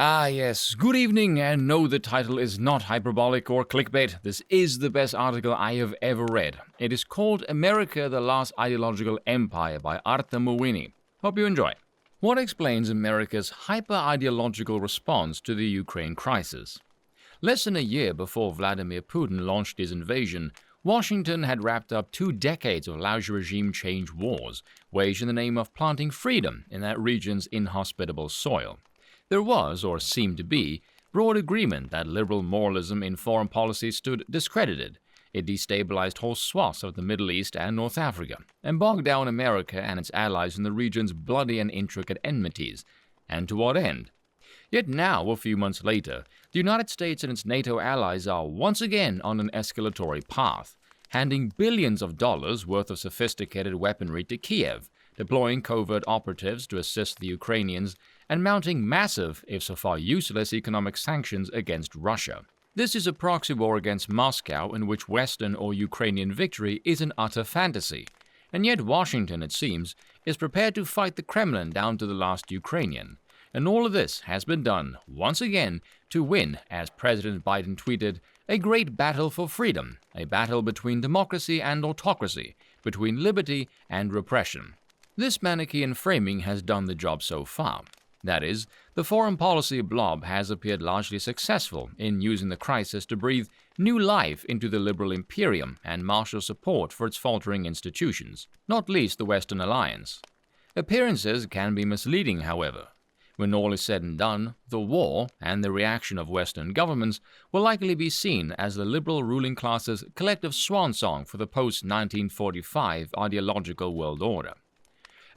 Ah, yes. Good evening, and no, the title is not hyperbolic or clickbait. This is the best article I have ever read. It is called America, the Last Ideological Empire by Arta Mowini. Hope you enjoy. What explains America's hyper-ideological response to the Ukraine crisis? Less than a year before Vladimir Putin launched his invasion, Washington had wrapped up 2 decades of large regime change wars, waged in the name of planting freedom in that region's inhospitable soil. There was, or seemed to be, broad agreement that liberal moralism in foreign policy stood discredited. It destabilized whole swaths of the Middle East and North Africa, and bogged down America and its allies in the region's bloody and intricate enmities. And to what end? Yet now, a few months later, the United States and its NATO allies are once again on an escalatory path, handing billions of dollars worth of sophisticated weaponry to Kiev, deploying covert operatives to assist the Ukrainians, and mounting massive, if so far useless, economic sanctions against Russia. This is a proxy war against Moscow in which Western or Ukrainian victory is an utter fantasy. And yet Washington, it seems, is prepared to fight the Kremlin down to the last Ukrainian. And all of this has been done, once again, to win, as President Biden tweeted, a great battle for freedom, a battle between democracy and autocracy, between liberty and repression. This Manichaean framing has done the job so far. That is, the foreign policy blob has appeared largely successful in using the crisis to breathe new life into the liberal imperium and marshal support for its faltering institutions, not least the Western alliance. Appearances can be misleading, however. When all is said and done, the war and the reaction of Western governments will likely be seen as the liberal ruling class's collective swan song for the post-1945 ideological world order.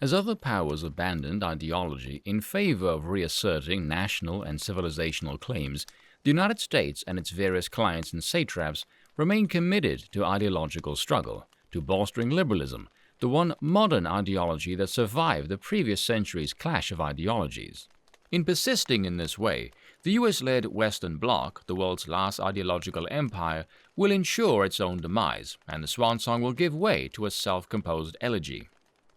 As other powers abandoned ideology in favor of reasserting national and civilizational claims, the United States and its various clients and satraps remain committed to ideological struggle, to bolstering liberalism, the one modern ideology that survived the previous century's clash of ideologies. In persisting in this way, the US-led Western Bloc, the world's last ideological empire, will ensure its own demise, and the swan song will give way to a self-composed elegy.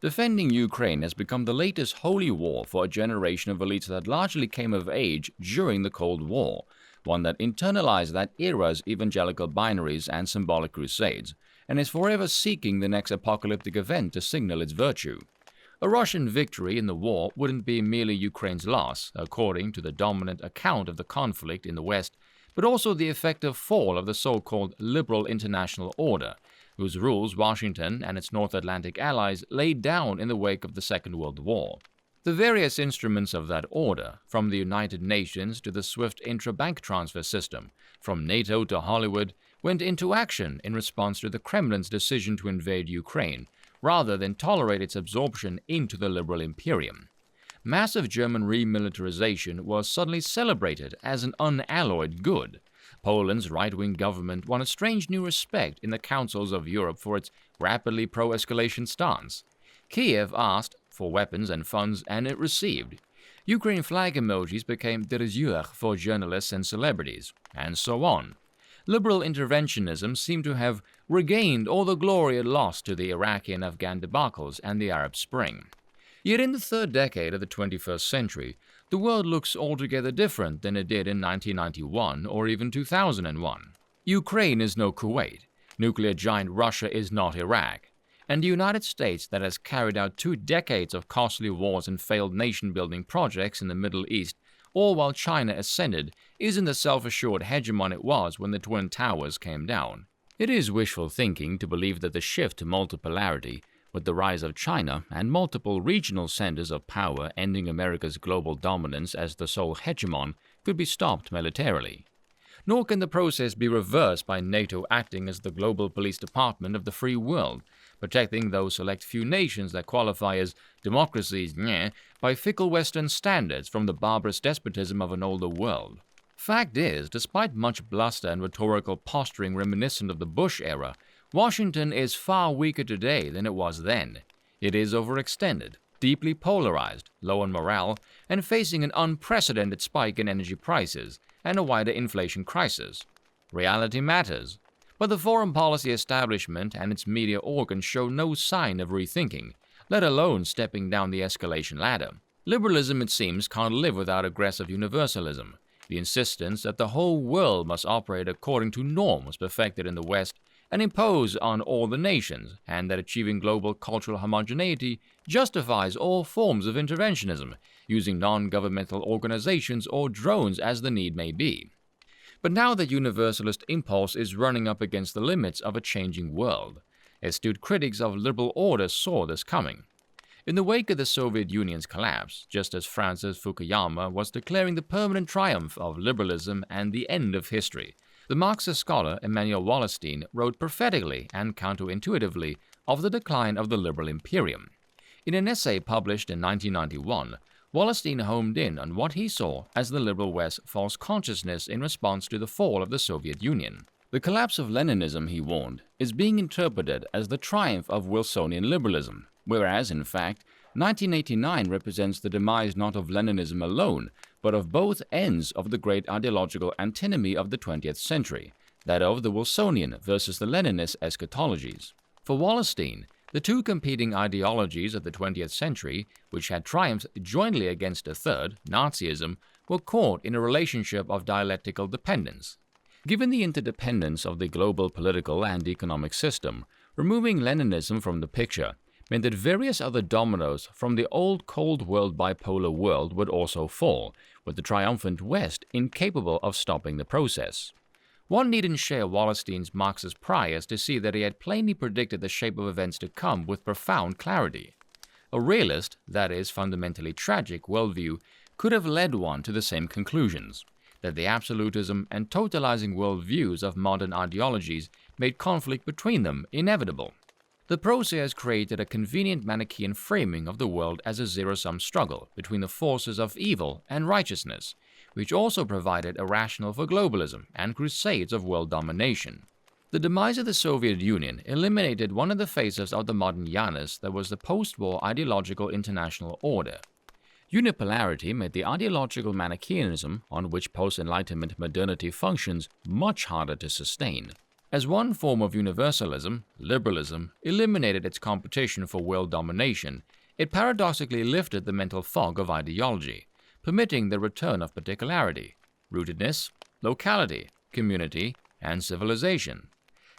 Defending Ukraine has become the latest holy war for a generation of elites that largely came of age during the Cold War, one that internalized that era's evangelical binaries and symbolic crusades, and is forever seeking the next apocalyptic event to signal its virtue. A Russian victory in the war wouldn't be merely Ukraine's loss, according to the dominant account of the conflict in the West, but also the effective fall of the so-called liberal international order, whose rules Washington and its North Atlantic allies laid down in the wake of the Second World War. The various instruments of that order, from the United Nations to the SWIFT intra-bank transfer system, from NATO to Hollywood, went into action in response to the Kremlin's decision to invade Ukraine, rather than tolerate its absorption into the liberal imperium. Massive German remilitarization was suddenly celebrated as an unalloyed good. Poland's right-wing government won a strange new respect in the councils of Europe for its rapidly pro-escalation stance. Kiev asked for weapons and funds, and it received. Ukraine flag emojis became de rigueur for journalists and celebrities, and so on. Liberal interventionism seemed to have regained all the glory it lost to the Iraqi and Afghan debacles and the Arab Spring. Yet in the third decade of the 21st century, the world looks altogether different than it did in 1991 or even 2001. Ukraine is no Kuwait, nuclear giant Russia is not Iraq, and the United States that has carried out 2 decades of costly wars and failed nation-building projects in the Middle East, all while China ascended, isn't the self-assured hegemon it was when the Twin Towers came down. It is wishful thinking to believe that the shift to multipolarity, with the rise of China and multiple regional centers of power ending America's global dominance as the sole hegemon, could be stopped militarily. Nor can the process be reversed by NATO acting as the global police department of the free world, protecting those select few nations that qualify as democracies by fickle Western standards from the barbarous despotism of an older world. Fact is, despite much bluster and rhetorical posturing reminiscent of the Bush era, Washington is far weaker today than it was then. It is overextended, deeply polarized, low on morale, and facing an unprecedented spike in energy prices and a wider inflation crisis. Reality matters, but the foreign policy establishment and its media organs show no sign of rethinking, let alone stepping down the escalation ladder. Liberalism, it seems, can't live without aggressive universalism, the insistence that the whole world must operate according to norms perfected in the West and imposed on all the nations, and that achieving global cultural homogeneity justifies all forms of interventionism, using non-governmental organizations or drones as the need may be. But now the universalist impulse is running up against the limits of a changing world. Astute critics of liberal order saw this coming. In the wake of the Soviet Union's collapse, just as Francis Fukuyama was declaring the permanent triumph of liberalism and the end of history, the Marxist scholar Emanuel Wallerstein wrote prophetically and counterintuitively of the decline of the liberal imperium. In an essay published in 1991, Wallerstein homed in on what he saw as the liberal West's false consciousness in response to the fall of the Soviet Union. The collapse of Leninism, he warned, is being interpreted as the triumph of Wilsonian liberalism, whereas, in fact, 1989 represents the demise not of Leninism alone, but of both ends of the great ideological antinomy of the 20th century, that of the Wilsonian versus the Leninist eschatologies. For Wallerstein, the two competing ideologies of the 20th century, which had triumphed jointly against a third, Nazism, were caught in a relationship of dialectical dependence. Given the interdependence of the global political and economic system, removing Leninism from the picture meant that various other dominoes from the old Cold War bipolar world would also fall, with the triumphant West incapable of stopping the process. One needn't share Wallerstein's Marxist priors to see that he had plainly predicted the shape of events to come with profound clarity. A realist, that is, fundamentally tragic, worldview could have led one to the same conclusions, that the absolutism and totalizing worldviews of modern ideologies made conflict between them inevitable. The process created a convenient Manichaean framing of the world as a zero-sum struggle between the forces of evil and righteousness, which also provided a rationale for globalism and crusades of world domination. The demise of the Soviet Union eliminated one of the faces of the modern Janus that was the post-war ideological international order. Unipolarity made the ideological Manichaeanism on which post-Enlightenment modernity functions much harder to sustain. As one form of universalism, liberalism eliminated its competition for world domination, it paradoxically lifted the mental fog of ideology, permitting the return of particularity, rootedness, locality, community, and civilization.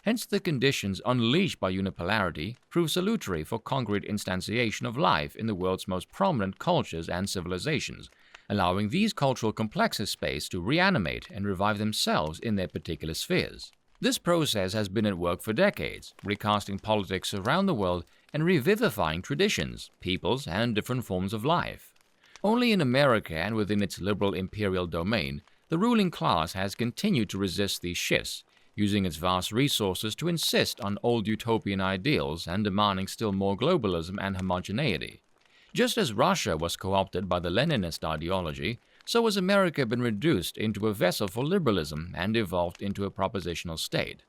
Hence the conditions unleashed by unipolarity prove salutary for concrete instantiation of life in the world's most prominent cultures and civilizations, allowing these cultural complexes space to reanimate and revive themselves in their particular spheres. This process has been at work for decades, recasting politics around the world and revivifying traditions, peoples, and different forms of life. Only in America and within its liberal imperial domain, the ruling class has continued to resist these shifts, using its vast resources to insist on old utopian ideals and demanding still more globalism and homogeneity. Just as Russia was co-opted by the Leninist ideology, so has America been reduced into a vessel for liberalism and evolved into a propositional state.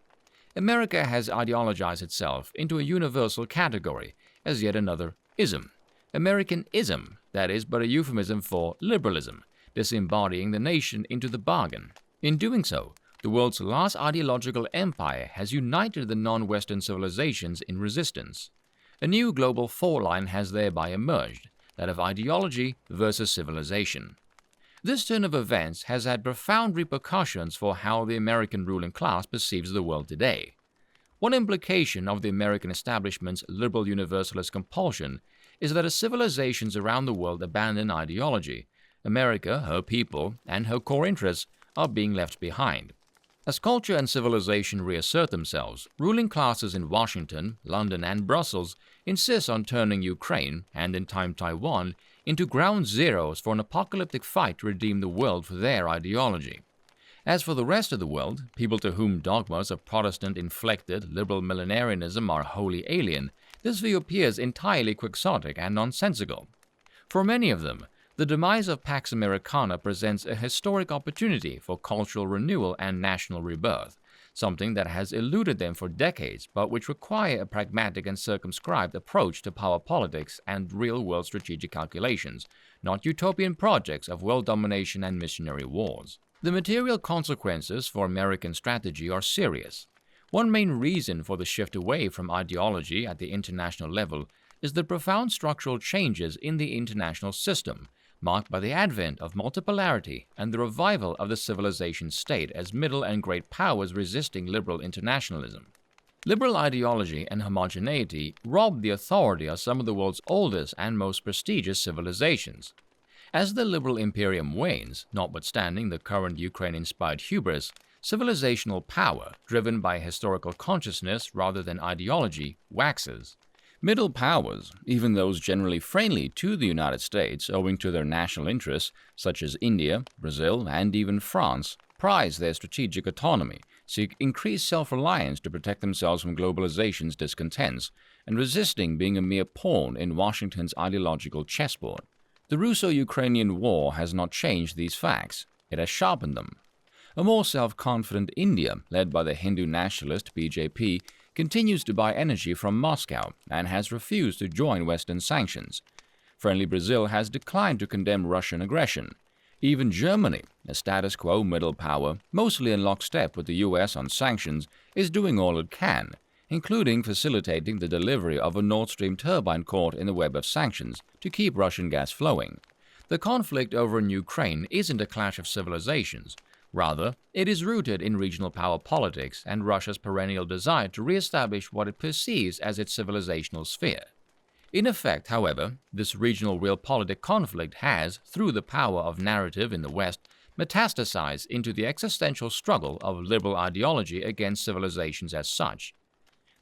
America has ideologized itself into a universal category as yet another ism. Americanism, that is but a euphemism for liberalism, disembodying the nation into the bargain. In doing so, the world's last ideological empire has united the non-Western civilizations in resistance. A new global foreline has thereby emerged, that of ideology versus civilization. This turn of events has had profound repercussions for how the American ruling class perceives the world today. One implication of the American establishment's liberal universalist compulsion is that as civilizations around the world abandon ideology, America, her people, and her core interests are being left behind. As culture and civilization reassert themselves, ruling classes in Washington, London, and Brussels insist on turning Ukraine, and in time Taiwan, into ground zeros for an apocalyptic fight to redeem the world for their ideology. As for the rest of the world, people to whom dogmas of Protestant-inflected liberal millenarianism are wholly alien, this view appears entirely quixotic and nonsensical. For many of them, the demise of Pax Americana presents a historic opportunity for cultural renewal and national rebirth, something that has eluded them for decades but which require a pragmatic and circumscribed approach to power politics and real-world strategic calculations, not utopian projects of world domination and missionary wars. The material consequences for American strategy are serious. One main reason for the shift away from ideology at the international level is the profound structural changes in the international system, marked by the advent of multipolarity and the revival of the civilization state as middle and great powers resisting liberal internationalism. Liberal ideology and homogeneity robbed the authority of some of the world's oldest and most prestigious civilizations. As the liberal imperium wanes, notwithstanding the current Ukraine-inspired hubris, civilizational power, driven by historical consciousness rather than ideology, waxes. Middle powers, even those generally friendly to the United States owing to their national interests, such as India, Brazil, and even France, prize their strategic autonomy, seek increased self-reliance to protect themselves from globalization's discontents, and resisting being a mere pawn in Washington's ideological chessboard. The Russo-Ukrainian War has not changed these facts, it has sharpened them. A more self-confident India, led by the Hindu nationalist BJP, continues to buy energy from Moscow and has refused to join Western sanctions. Friendly Brazil has declined to condemn Russian aggression. Even Germany, a status quo middle power, mostly in lockstep with the US on sanctions, is doing all it can, including facilitating the delivery of a Nord Stream turbine caught in the web of sanctions to keep Russian gas flowing. The conflict over Ukraine isn't a clash of civilizations. Rather, it is rooted in regional power politics and Russia's perennial desire to re-establish what it perceives as its civilizational sphere. In effect, however, this regional realpolitik conflict has, through the power of narrative in the West, metastasized into the existential struggle of liberal ideology against civilizations as such.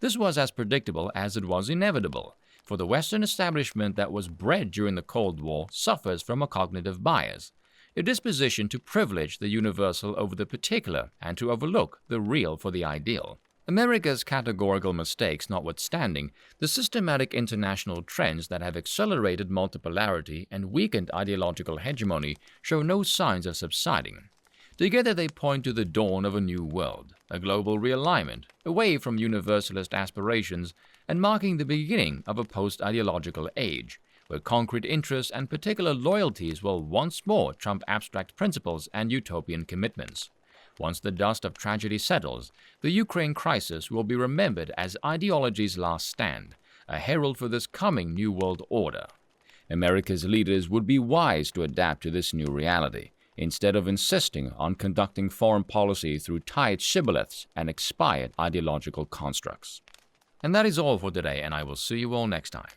This was as predictable as it was inevitable, for the Western establishment that was bred during the Cold War suffers from a cognitive bias, a disposition to privilege the universal over the particular and to overlook the real for the ideal. America's categorical mistakes notwithstanding, the systematic international trends that have accelerated multipolarity and weakened ideological hegemony show no signs of subsiding. Together they point to the dawn of a new world, a global realignment, away from universalist aspirations and marking the beginning of a post-ideological age, where concrete interests and particular loyalties will once more trump abstract principles and utopian commitments. Once the dust of tragedy settles, the Ukraine crisis will be remembered as ideology's last stand, a herald for this coming new world order. America's leaders would be wise to adapt to this new reality, instead of insisting on conducting foreign policy through tired shibboleths and expired ideological constructs. And that is all for today, and I will see you all next time.